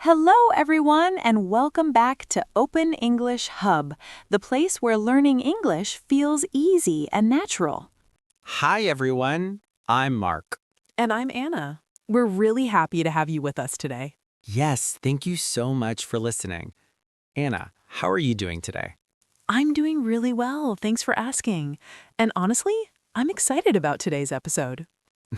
Hello, everyone, and welcome back to Open English Hub, the place where learning English feels easy and natural. Hi, everyone. I'm Mark. And I'm Anna. We're really happy to have you with us today. Yes, thank you so much for listening. Anna, how are you doing today? I'm doing really well. Thanks for asking. And honestly, I'm excited about today's episode.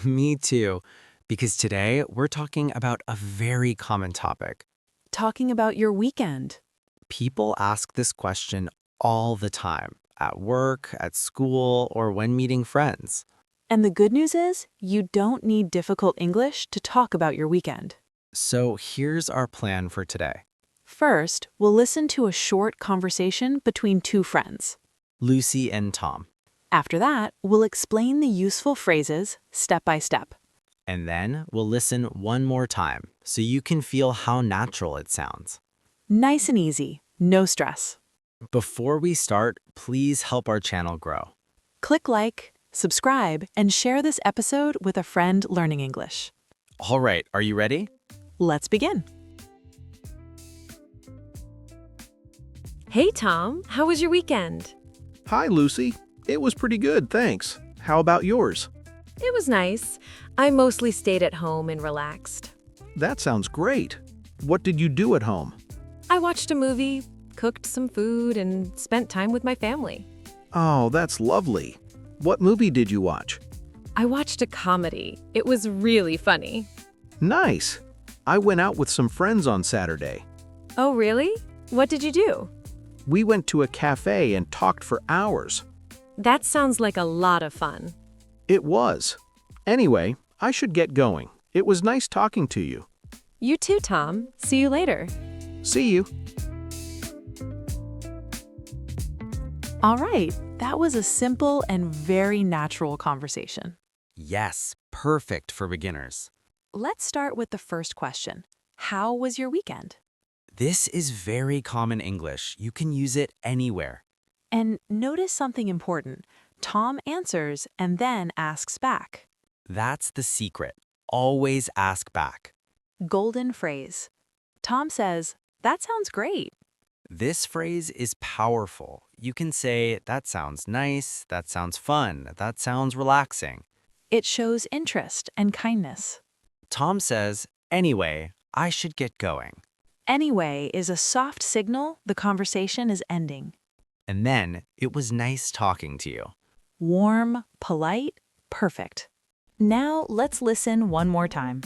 Me too, because today we're talking about a very common topic. Talking about your weekend. People ask this question all the time, at work, at school, or when meeting friends. And the good news is, you don't need difficult English to talk about your weekend. So here's our plan for today. First, we'll listen to a short conversation between two friends. Lucy and Tom. After that, we'll explain the useful phrases step by step. And then we'll listen one more time so you can feel how natural it sounds. Nice and easy, no stress. Before we start, please help our channel grow. Click like, subscribe, and share this episode with a friend learning English. All right, are you ready? Let's begin. Hey, Tom. How was your weekend? Hi, Lucy. It was pretty good, thanks. How about yours? It was nice. I mostly stayed at home and relaxed. That sounds great. What did you do at home? I watched a movie, cooked some food, and spent time with my family. Oh, that's lovely. What movie did you watch? I watched a comedy. It was really funny. Nice. I went out with some friends on Saturday. Oh, really? What did you do? We went to a cafe and talked for hours. That sounds like a lot of fun. It was. Anyway, I should get going. It was nice talking to you. You too, Tom. See you later. See you. All right, that was a simple and very natural conversation. Yes, perfect for beginners. Let's start with the first question. How was your weekend? This is very common English. You can use it anywhere. And notice something important. Tom answers and then asks back. That's the secret. Always ask back. Golden phrase. Tom says, "That sounds great." This phrase is powerful. You can say, that sounds nice, that sounds fun, that sounds relaxing. It shows interest and kindness. Tom says, anyway, I should get going. Anyway is a soft signal the conversation is ending. And then, it was nice talking to you. Warm, polite, perfect. Now let's listen one more time.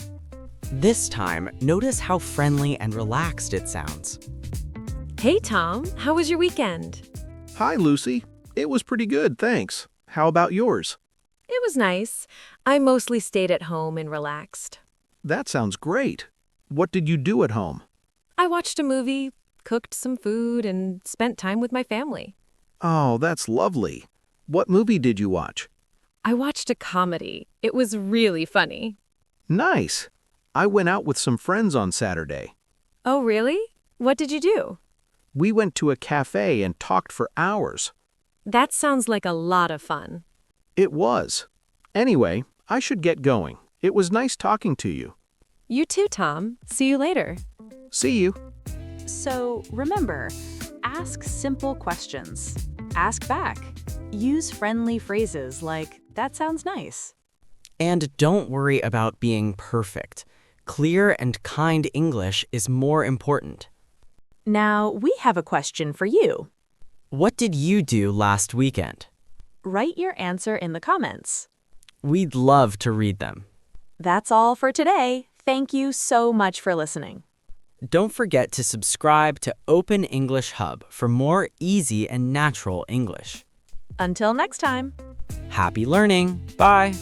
This time, notice how friendly and relaxed it sounds. Hey, Tom. How was your weekend? Hi, Lucy. It was pretty good, thanks. How about yours? It was nice. I mostly stayed at home and relaxed. That sounds great. What did you do at home? I watched a movie, cooked some food, and spent time with my family. Oh, that's lovely. What movie did you watch? I watched a comedy. It was really funny. Nice. I went out with some friends on Saturday. Oh, really? What did you do? We went to a cafe and talked for hours. That sounds like a lot of fun. It was. Anyway, I should get going. It was nice talking to you. You too, Tom. See you later. See you. So remember, ask simple questions. Ask back. Use friendly phrases like, that sounds nice. And don't worry about being perfect. Clear and kind English is more important. Now, we have a question for you. What did you do last weekend? Write your answer in the comments. We'd love to read them. That's all for today. Thank you so much for listening. Don't forget to subscribe to Open English Hub for more easy and natural English. Until next time. Happy learning! Bye!